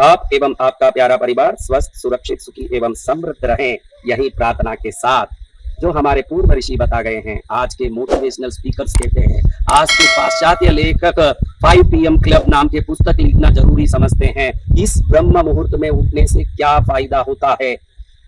आप एवं आपका प्यारा परिवार स्वस्थ, सुरक्षित, सुखी एवं समृद्ध रहें, यही प्रार्थना के साथ जो हमारे पूर्व ऋषि बता गए हैं, आज के मोटिवेशनल स्पीकर्स कहते हैं, आज के पाश्चात्य लेखक 5 PM क्लब नाम के पुस्तक लिखना जरूरी समझते हैं। इस ब्रह्म मुहूर्त में उठने से क्या फायदा होता है?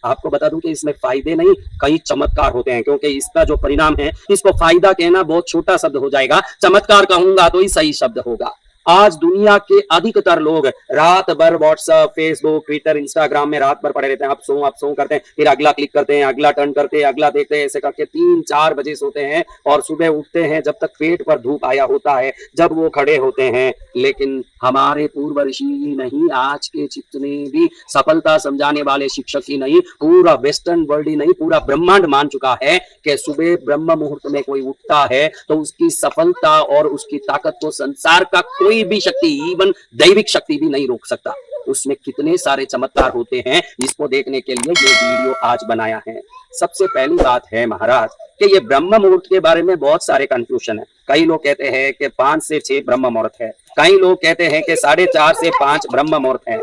आपको बता दूं कि इसमें फायदे नहीं, कई चमत्कार होते हैं, क्योंकि इसका जो परिणाम है, इसको फायदा कहना बहुत छोटा शब्द हो जाएगा, चमत्कार कहूंगा तो ही सही शब्द होगा। आज दुनिया के अधिकतर लोग रात भर व्हाट्सएप, फेसबुक, ट्विटर, इंस्टाग्राम में रात भर पड़े रहते हैं। आप सो करते हैं, फिर अगला क्लिक करते हैं, अगला टर्न करते हैं, अगला देखते हैं, ऐसे करके 3-4 बजे सोते हैं और सुबह उठते हैं जब तक पेट पर धूप आया होता है, जब वो खड़े होते हैं। लेकिन हमारे पूर्व ऋषि ही नहीं, आज के जितने भी सफलता समझाने वाले शिक्षक ही नहीं, पूरा वेस्टर्न वर्ल्ड ही नहीं, पूरा ब्रह्मांड मान चुका है कि सुबह ब्रह्म मुहूर्त में कोई उठता है तो उसकी सफलता और उसकी ताकत को संसार का कोई भी शक्ति, इवन दैविक शक्ति भी नहीं रोक सकता। उसमें कितने सारे चमत्कार होते हैं, जिसको देखने के लिए ये वीडियो आज बनाया है। सबसे पहली बात है महाराज कि ये ब्रह्म मुहूर्त के बारे में बहुत सारे कंफ्यूजन है। कई लोग कहते हैं कि 5 से 6 ब्रह्म मुहूर्त है, कई लोग कहते हैं कि 4:30 से 5 ब्रह्म मुहूर्त है,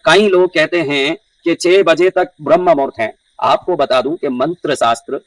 कई लोग कहते हैं कि 6 बजे तक ब्रह्म मुहूर्त है। आपको बता दूं कि मंत्र शास्त्र,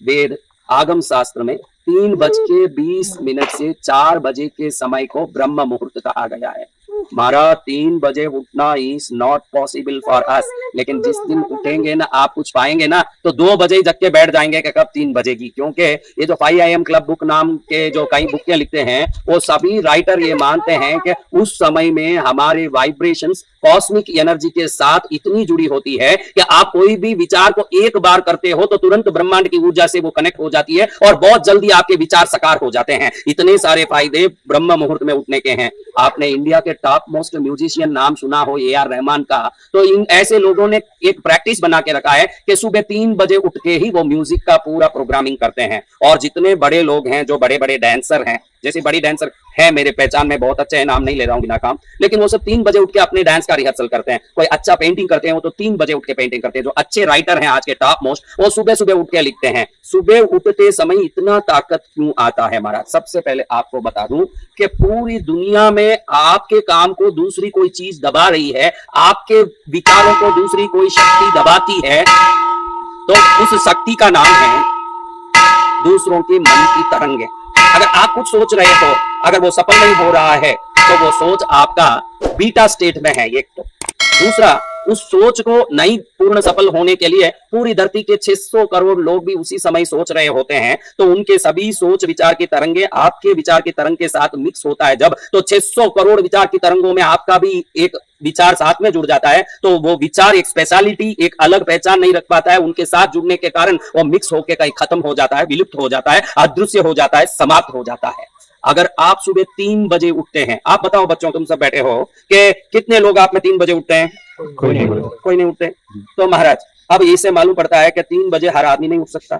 वेद, आगम शास्त्र में 3:20 से 4 बजे के समय को ब्रह्म मुहूर्त कहा गया है। हमारा 3 बजे उठना is not possible for us, लेकिन जिस दिन उठेंगे ना, आप कुछ पाएंगे ना, तो 2 बजे जग के बैठ जाएंगे कि कब 3 बजेगी। क्योंकि ये जो 5 AM क्लब बुक नाम के जो कई बुकें लिखते हैं, वो सभी राइटर ये मानते हैं कि उस समय में हमारे वाइब्रेशंस कॉस्मिक एनर्जी के साथ इतनी जुड़ी होती है कि आप कोई भी विचार को एक बार करते हो तो तुरंत ब्रह्मांड की ऊर्जा से वो कनेक्ट हो जाती है और बहुत जल्दी आपके विचार साकार हो जाते हैं। इतने सारे फायदे ब्रह्म मुहूर्त में उठने के हैं। आपने इंडिया के टॉप मोस्ट म्यूजिशियन नाम सुना हो AR रहमान का, तो इन ऐसे लोगों ने एक प्रैक्टिस बना के रखा है कि सुबह 3 बजे उठ के ही वो म्यूजिक का पूरा प्रोग्रामिंग करते हैं। और जितने बड़े लोग हैं, जो बड़े बड़े डांसर हैं, जैसे बड़ी डांसर है मेरे पहचान में बहुत अच्छे हैं, नाम नहीं ले रहा हूं बिना काम, लेकिन वो सब 3 बजे उठ के अपने डांस का रिहर्सल करते हैं। कोई अच्छा पेंटिंग करते हैं वो तो 3 बजे उठ के पेंटिंग करते हैं। जो अच्छे राइटर हैं आज के टॉप मोस्ट, वो सुबह सुबह उठ के लिखते हैं। सुबह उठते समय इतना ताकत क्यों आता है महाराज? सबसे पहले आपको बता दूं कि पूरी दुनिया में आपके काम को दूसरी कोई चीज दबा रही है, आपके विचारों को दूसरी कोई शक्ति दबाती है, तो उस शक्ति का नाम है दूसरों के मन की तरंगे। अगर आप कुछ सोच रहे हो, अगर वो सफल नहीं हो रहा है, तो वो सोच आपका बीटा स्टेट में है। एक तो दूसरा, उस सोच को नहीं पूर्ण सफल होने के लिए पूरी धरती के 600 करोड़ लोग भी उसी समय सोच रहे होते हैं, तो उनके सभी सोच विचार की तरंगे आपके विचार की तरंग के साथ मिक्स होता है जब, तो 600 करोड़ विचार की तरंगों में आपका भी एक विचार साथ में जुड़ जाता है, तो वो विचार एक स्पेशलिटी, एक अलग पहचान नहीं रख पाता है। उनके साथ जुड़ने के कारण वो मिक्स होकर कहीं खत्म हो जाता है, विलुप्त हो जाता है, अदृश्य हो जाता है, समाप्त हो जाता है। अगर आप सुबह 3 बजे उठते हैं, आप बताओ बच्चों, तुम सब बैठे हो कि कितने लोग आप में 3 बजे उठते हैं? कोई नहीं उठते। तो महाराज अब इससे मालूम पड़ता है कि 3 बजे हर आदमी नहीं उठ सकता।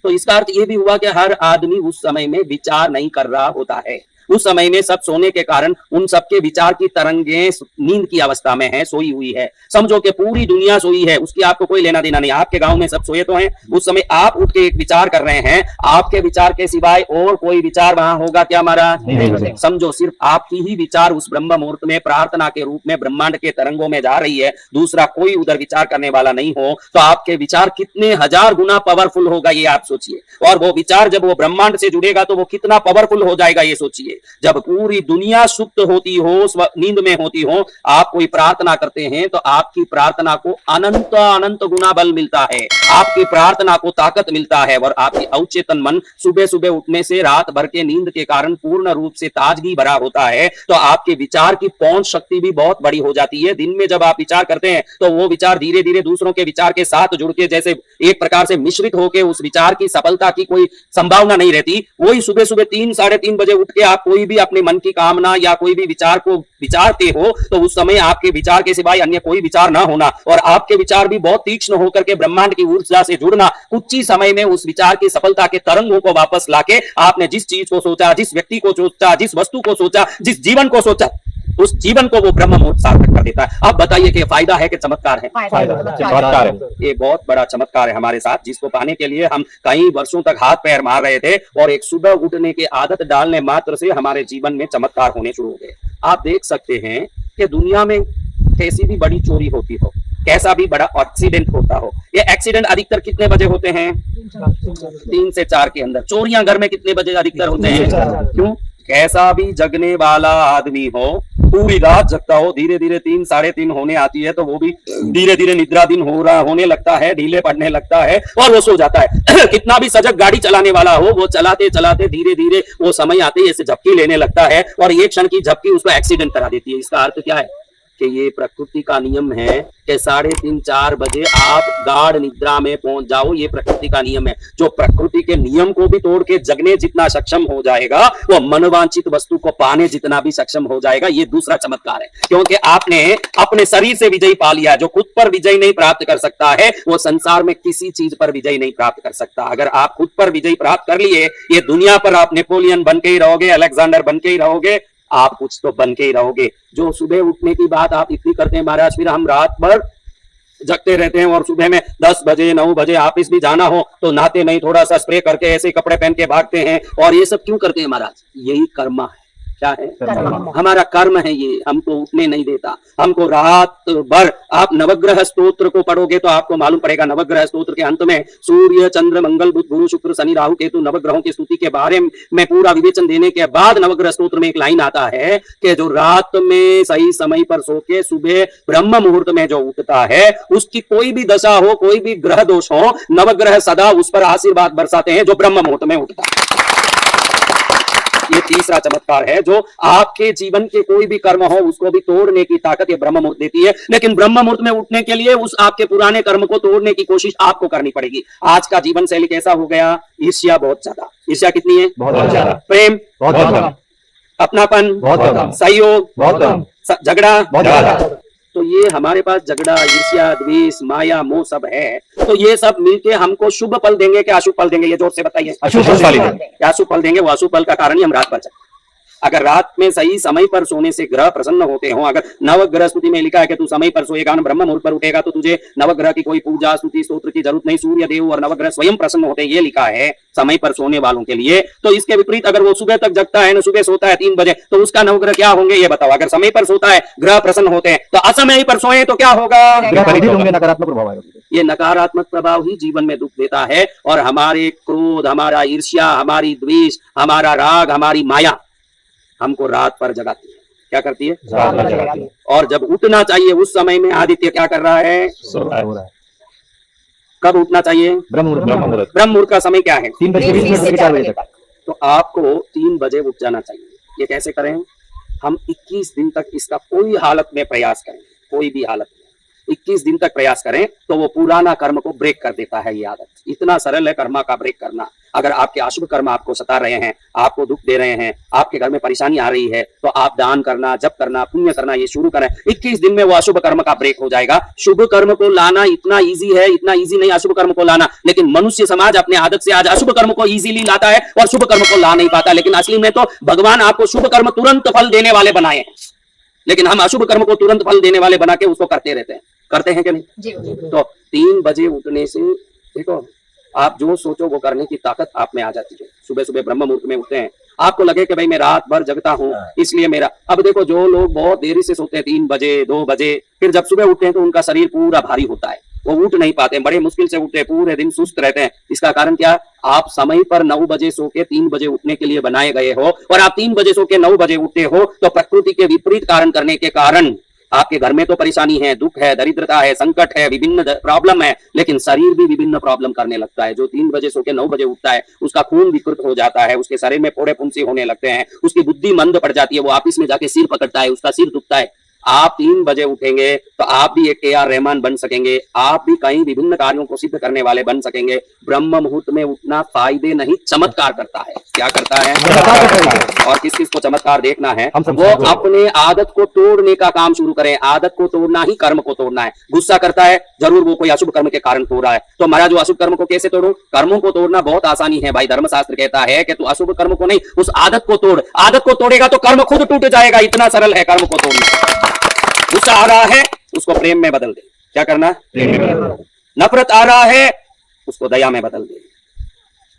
तो इसका अर्थ ये भी हुआ कि हर आदमी उस समय में विचार नहीं कर रहा होता है। उस समय में सब सोने के कारण उन सबके विचार की तरंगें नींद की अवस्था में है, सोई हुई है। समझो कि पूरी दुनिया सोई है, उसकी आपको कोई लेना देना नहीं। आपके गांव में सब सोए तो हैं, उस समय आप उठ के एक विचार कर रहे हैं, आपके विचार के सिवाय और कोई विचार वहां होगा क्या महाराज? समझो सिर्फ आपकी ही विचार उस ब्रह्म मुहूर्त में प्रार्थना के रूप में ब्रह्मांड के तरंगों में जा रही है, दूसरा कोई उधर विचार करने वाला नहीं हो, तो आपके विचार कितने हजार गुना पावरफुल होगा ये आप सोचिए। और वो विचार जब वो ब्रह्मांड से जुड़ेगा तो वो कितना पावरफुल हो जाएगा ये सोचिए। जब पूरी दुनिया सुप्त होती हो, नींद में होती हो, आप कोई प्रार्थना करते हैं तो आपकी प्रार्थना को अनंत अनंत गुना बल मिलता है, आपकी प्रार्थना को ताकत मिलता है। और आपकी अवचेतन मन सुबह सुबह उठने से रात भर के नींद के कारण पूर्ण रूप से ताजगी भरा होता है, तो आपके विचार की पहुंच शक्ति भी बहुत बड़ी हो जाती है। दिन में जब आप विचार करते हैं तो वो विचार धीरे धीरे दूसरों के विचार के साथ जुड़ के जैसे एक प्रकार से मिश्रित होकर उस विचार की सफलता की कोई संभावना नहीं रहती। वही सुबह सुबह 3-3:30 बजे उठ के आप कोई भी अपने मन की कामना या कोई भी विचार को विचारते हो, तो उस समय आपके विचार के सिवाय अन्य कोई विचार ना होना और आपके विचार भी बहुत तीक्ष्ण होकर के ब्रह्मांड की ऊर्जा से जुड़ना, कुछ ही समय में उस विचार की सफलता के तरंगों को वापस लाके आपने जिस चीज को सोचा, जिस व्यक्ति को सोचा, जिस वस्तु को सोचा, जिस जीवन को सोचा, उस जीवन को वो ब्रह्म मुहूर्त सार्थक कर देता है। अब बताइए कि फायदा है कि चमत्कार है? चमत्कार है। ये बहुत बड़ा चमत्कार है हमारे साथ, जिसको पाने के लिए हम कई वर्षों तक हाथ पैर मार रहे थे और एक सुबह उठने की आदत डालने मात्र से हमारे जीवन में चमत्कार होने शुरू हो गए। आप देख सकते हैं कि दुनिया में कैसी भी बड़ी चोरी होती हो, कैसा भी बड़ा एक्सीडेंट होता हो, ये एक्सीडेंट अधिकतर कितने बजे होते हैं? 3 से 4 के अंदर। चोरियां घर में कितने बजे अधिकतर होते हैं? क्यों? कैसा भी जगने वाला आदमी हो, पूरी रात जगता हो, धीरे धीरे 3 साढ़े 3 होने आती है तो वो भी धीरे धीरे निद्रा दिन होने लगता है, ढीले पड़ने लगता है और वो सो जाता है। कितना भी सजग गाड़ी चलाने वाला हो, वो चलाते चलाते धीरे धीरे वो समय आते ही ऐसे झपकी लेने लगता है और एक क्षण की झपकी उसको एक्सीडेंट करा देती है। इसका अर्थ क्या है कि ये प्रकृति का नियम है कि 3:30 4 बजे आप गाढ़ निद्रा में पहुंच जाओ। ये प्रकृति का नियम है। जो प्रकृति के नियम को भी तोड़ के जगने जितना सक्षम हो जाएगा, वो मनवांछित वस्तु को पाने जितना भी सक्षम हो जाएगा। ये दूसरा चमत्कार है, क्योंकि आपने अपने शरीर से विजय पा लिया। जो खुद पर विजय नहीं प्राप्त कर सकता है, वो संसार में किसी चीज पर विजय नहीं प्राप्त कर सकता। अगर आप खुद पर विजय प्राप्त कर लिए, ये दुनिया पर आप नेपोलियन बन के ही रहोगे, अलेक्जेंडर बन के ही रहोगे, आप कुछ तो बन के ही रहोगे। जो सुबह उठने की बात आप इतनी करते हैं महाराज, फिर हम रात भर जगते रहते हैं और सुबह में 10 बजे 9 बजे ऑफिस भी जाना हो तो नहाते नहीं, थोड़ा सा स्प्रे करके ऐसे कपड़े पहन के भागते हैं। और ये सब क्यों करते हैं महाराज? यही कर्म है। क्या है? हमारा कर्म है ये, हमको उठने नहीं देता। हमको रात भर, आप नवग्रह स्तोत्र को पढ़ोगे तो आपको मालूम पड़ेगा। नवग्रह स्तोत्र के अंत में सूर्य चंद्र मंगल बुध गुरु शुक्र शनि राहु केतु नवग्रहों की स्तुति के बारे में पूरा विवेचन देने के बाद नवग्रह स्तोत्र में एक लाइन आता है कि जो रात में सही समय पर सो के सुबह ब्रह्म मुहूर्त में जो उठता है, उसकी कोई भी दशा हो, कोई भी ग्रह दोष हो, नवग्रह सदा उस पर आशीर्वाद बरसाते हैं जो ब्रह्म मुहूर्त में उठता है। ये तीसरा चमत्कार है। जो आपके जीवन के कोई भी कर्म हो उसको भी तोड़ने की ताकत ये ब्रह्म मुहूर्त देती है। लेकिन ब्रह्म मुहूर्त में उठने के लिए उस आपके पुराने कर्म को तोड़ने की कोशिश आपको करनी पड़ेगी। आज का जीवन शैली कैसा हो गया? ईर्ष्या बहुत ज्यादा। ईर्ष्या कितनी है? बहुत ज्यादा। प्रेम बहुत ज्यादा। अपनापन बहुत ज्यादा। सहयोग बहुत ज्यादा। झगड़ा बहुत ज्यादा। तो ये हमारे पास झगड़ा, ईर्ष्या, द्वेष, माया, मोह सब है। तो ये सब मिलके हमको शुभ फल देंगे कि अशुभ फल देंगे? ये जोर से बताइए। अशुभ फल देंगे। वो अशुभ फल का कारण ही हम रात भर जगते। अगर रात में सही समय पर सोने से ग्रह प्रसन्न होते हो, अगर नवग्रह स्तुति में लिखा है कि तू समय पर सोएगा, ब्रह्म मुहूर्त पर उठेगा, तो तुझे नवग्रह की कोई पूजा स्तुति स्तोत्र की जरूरत नहीं। सूर्य देव और नवग्रह स्वयं प्रसन्न होते हैं, ये लिखा है समय पर सोने वालों के लिए। तो इसके विपरीत अगर वो सुबह तक जगता है ना, सुबह सोता है 3 बजे, तो उसका नवग्रह क्या होंगे ये बताओ? अगर समय पर सोता है, ग्रह प्रसन्न होते हैं, तो असमय पर सोए तो क्या होगा? नकारात्मक प्रभाव आएगा। ये नकारात्मक प्रभाव ही जीवन में दुख देता है। और हमारे क्रोध, हमारा ईर्ष्या, हमारी द्वेष, हमारा राग, हमारी माया हमको रात पर जगाती है। क्या करती है? रात पर जगाती है। और जब उठना चाहिए उस समय में आदित्य क्या कर रहा है? सो रहा है। कब उठना चाहिए? ब्रह्म मुहूर्त का समय क्या है? 3 बजे से 4 बजे तक। तो आपको 3 बजे उठ जाना चाहिए। ये कैसे करें? हम 21 दिन तक इसका कोई हालत में प्रयास करें, कोई भी हालत में 21 दिन तक प्रयास करें तो वो पुराना कर्म को ब्रेक कर देता है। ये आदत इतना सरल है कर्म का ब्रेक करना। अगर आपके अशुभ कर्म आपको सता रहे हैं, आपको दुख दे रहे हैं, आपके घर में परेशानी आ रही है, तो आप दान करना, जप करना, पुण्य करना ये शुरू करें। 21 दिन में वो अशुभ कर्म का ब्रेक हो जाएगा। शुभ कर्म को लाना इतना इजी है, इतना इजी नहीं अशुभ कर्म को लाना। लेकिन मनुष्य समाज अपने आदत से आज अशुभ कर्म को इजीली लाता है और शुभ कर्म को ला नहीं पाता। लेकिन असली में तो भगवान आपको शुभ कर्म तुरंत फल देने वाले बनाए हैं, लेकिन हम अशुभ कर्म को तुरंत फल देने वाले बना के उसको करते रहते हैं। करते हैं कि नहीं? जी। तो 3 बजे उठने से देखो, आप जो सोचो वो करने की ताकत आप में आ जाती है। सुबह सुबह ब्रह्म मुहूर्त में उठते हैं, आपको लगे कि भाई मैं रात भर जगता हूँ इसलिए मेरा। अब देखो जो लोग बहुत देरी से सोते हैं 3 बजे 2 बजे, फिर जब सुबह उठते हैं तो उनका शरीर पूरा भारी होता है, वो उठ नहीं पाते, बड़े मुश्किल से उठते हैं, पूरे दिन सुस्त रहते हैं। इसका कारण क्या? आप समय पर 9 बजे सो के 3 बजे उठने के लिए बनाए गए हो, और आप 3 बजे सो के 9 बजे उठते हो तो प्रकृति के विपरीत कारण करने के कारण आपके घर में तो परेशानी है, दुख है, दरिद्रता है, संकट है, विभिन्न प्रॉब्लम है, लेकिन शरीर भी विभिन्न प्रॉब्लम करने लगता है। जो 3 बजे सो के 9 बजे उठता है उसका खून विकृत हो जाता है, उसके शरीर में फोड़े फुंसी होने लगते हैं, उसकी बुद्धि मंद पड़ जाती है, वो ऑफिस में जाके सिर पकड़ता है, उसका सिर दुखता है। आप 3 बजे उठेंगे तो आप भी एक AR रहमान बन सकेंगे, आप भी कई विभिन्न कार्यों को सिद्ध करने वाले बन सकेंगे। ब्रह्म मुहूर्त में उठना फायदे नहीं चमत्कार करता है। क्या करता है? और किस किस को चमत्कार देखना है, वो अपने आदत को तोड़ने का काम शुरू करें। आदत को तोड़ना ही कर्म को तोड़ना है। गुस्सा करता है जरूर, वो कोई अशुभ कर्म के कारण तोड़ रहा है। तो महाराज वो अशुभ कर्म को कैसे तोड़ो? कर्मों को तोड़ना बहुत आसानी है भाई। धर्मशास्त्र कहता है कि तू अशुभ कर्म को नहीं, उस आदत को तोड़। आदत को तोड़ेगा तो कर्म खुद टूट जाएगा। इतना सरल है कर्म को तोड़ना। गुस्सा आ रहा है उसको प्रेम में बदल दे। क्या करना? प्रेम में बदल दे। नफरत आ रहा है उसको दया में बदल दे।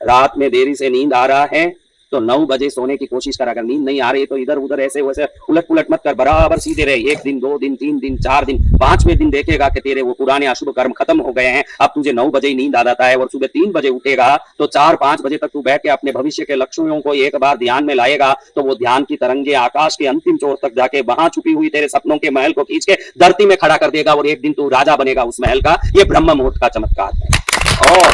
रात में देरी से नींद आ रहा है तो 9 बजे सोने की कोशिश कर। अगर नींद नहीं आ रही है तो इधर उधर ऐसे वैसे उलट पुलट मत कर, बराबर सीधे रहे। 1 दिन 2 दिन 3 दिन 4 दिन 5वें दिन देखेगा कि तेरे वो पुराने अशुभ कर्म खत्म हो गए हैं, अब तुझे 9 बजे ही नींद आ जाता है और सुबह 3 बजे उठेगा तो 4-5 बजे तक तू बैठ के अपने भविष्य के लक्ष्यों को एक बार ध्यान में लाएगा, तो वो ध्यान की तरंगे आकाश के अंतिम छोर तक जाके वहां छुपी हुई तेरे सपनों के महल को खींच के धरती में खड़ा कर देगा और एक दिन तू राजा बनेगा उस महल का। ये ब्रह्म मुहूर्त का चमत्कार है। और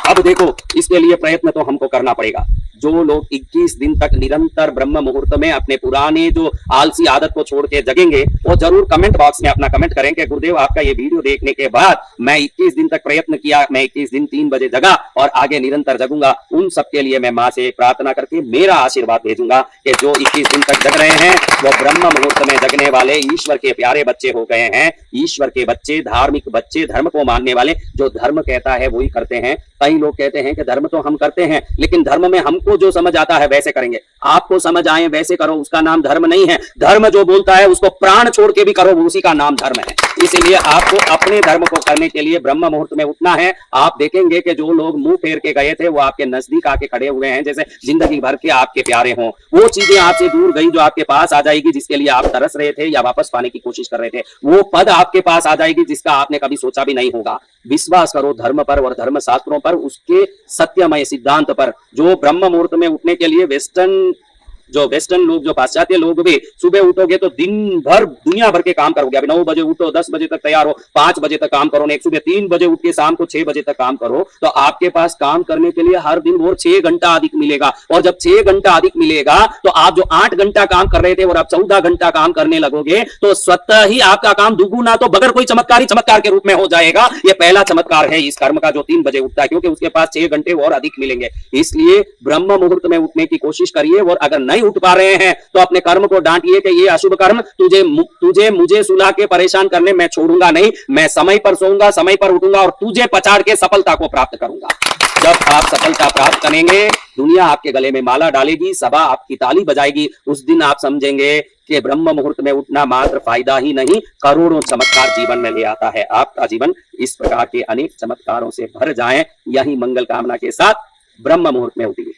अब देखो, इसके लिए प्रयत्न तो हमको करना पड़ेगा। जो लोग 21 दिन तक निरंतर ब्रह्म मुहूर्त में अपने पुराने जो आलसी आदत को छोड़ के जगेंगे, वो जरूर कमेंट बॉक्स में अपना कमेंट करें कि गुरुदेव आपका ये वीडियो देखने के बाद मैं 21 दिन तक प्रयत्न किया, मैं 21 दिन 3 बजे जगा और आगे निरंतर जगूंगा। उन सबके लिए मैं मां से प्रार्थना करके मेरा आशीर्वाद भेजूंगा कि जो 21 दिन तक जग रहे हैं वो ब्रह्म मुहूर्त में जगने वाले ईश्वर के प्यारे बच्चे हो गए हैं। ईश्वर के बच्चे, धार्मिक बच्चे, धर्म को मानने वाले, जो धर्म कहता है वही करते हैं। कई लोग कहते हैं कि धर्म तो हम करते हैं, लेकिन धर्म में हमको जो समझ आता है वैसे करेंगे। आपको समझ आए वैसे करो, उसका नाम धर्म नहीं है। धर्म जो बोलता है उसको प्राण छोड़ के भी करो, उसी का नाम धर्म है। इसीलिए आपको अपने धर्म को करने के लिए ब्रह्म मुहूर्त में उठना है। आप देखेंगे कि जो लोग मुंह फेर के गए थे वो आपके नजदीक आके खड़े हुए हैं, जैसे जिंदगी भर के आपके प्यारे हों। वो चीजें आपसे दूर गई जो आपके पास आ जाएगी, जिसके लिए आप तरस रहे थे या वापस पाने की कोशिश कर रहे थे। वो पद आपके पास आ जाएगी जिसका आपने कभी सोचा भी नहीं होगा। विश्वास करो धर्म पर और धर्म शास्त्रों पर, उसके सत्यमय सिद्धांत पर। जो ब्रह्म मुहूर्त में उठने के लिए वेस्टर्न लोग, जो पाश्चात्य लोग भी, सुबह उठोगे तो दिन भर दुनिया भर के काम करोगे। अभी 9 बजे उठो, 10 बजे तक तैयार हो, 5 बजे तक काम करो, एक सुबह 3 बजे उठ के शाम को 6 बजे तक काम करो, तो आपके पास काम करने के लिए हर दिन और 6 घंटा अधिक मिलेगा। और जब 6 घंटा अधिक मिलेगा तो आप जो 8 घंटा काम कर रहे थे और आप 14 घंटा काम करने लगोगे, तो स्वतः ही आपका काम दुगुना तो बगैर कोई चमत्कार के रूप में हो जाएगा। ये पहला चमत्कार है इस कर्म का, जो 3 बजे उठता है, क्योंकि उसके पास 6 घंटे और अधिक मिलेंगे। इसलिए ब्रह्म मुहूर्त में उठने की कोशिश करिए। और अगर नहीं उठ पा रहे हैं तो अपने कर्म को डांटिए कि ये अशुभ कर्म तुझे मुझे सुला के परेशान करने मैं छोड़ूंगा नहीं। मैं समय पर सोऊंगा, समय पर उठूंगा और तुझे पछाड़ के सफलता को प्राप्त करूंगा। जब आप सफलता प्राप्त करेंगे, दुनिया आपके गले में माला डालेगी, सभा आपकी ताली बजाएगी। उस दिन आप समझेंगे कि ब्रह्म मुहूर्त में उठना मात्र फायदा ही नहीं, करोड़ों चमत्कार जीवन में ले आता है। आपका जीवन इस प्रकार के अनेक चमत्कारों से भर जाए, यही मंगल कामना के साथ ब्रह्म मुहूर्त में उठिए।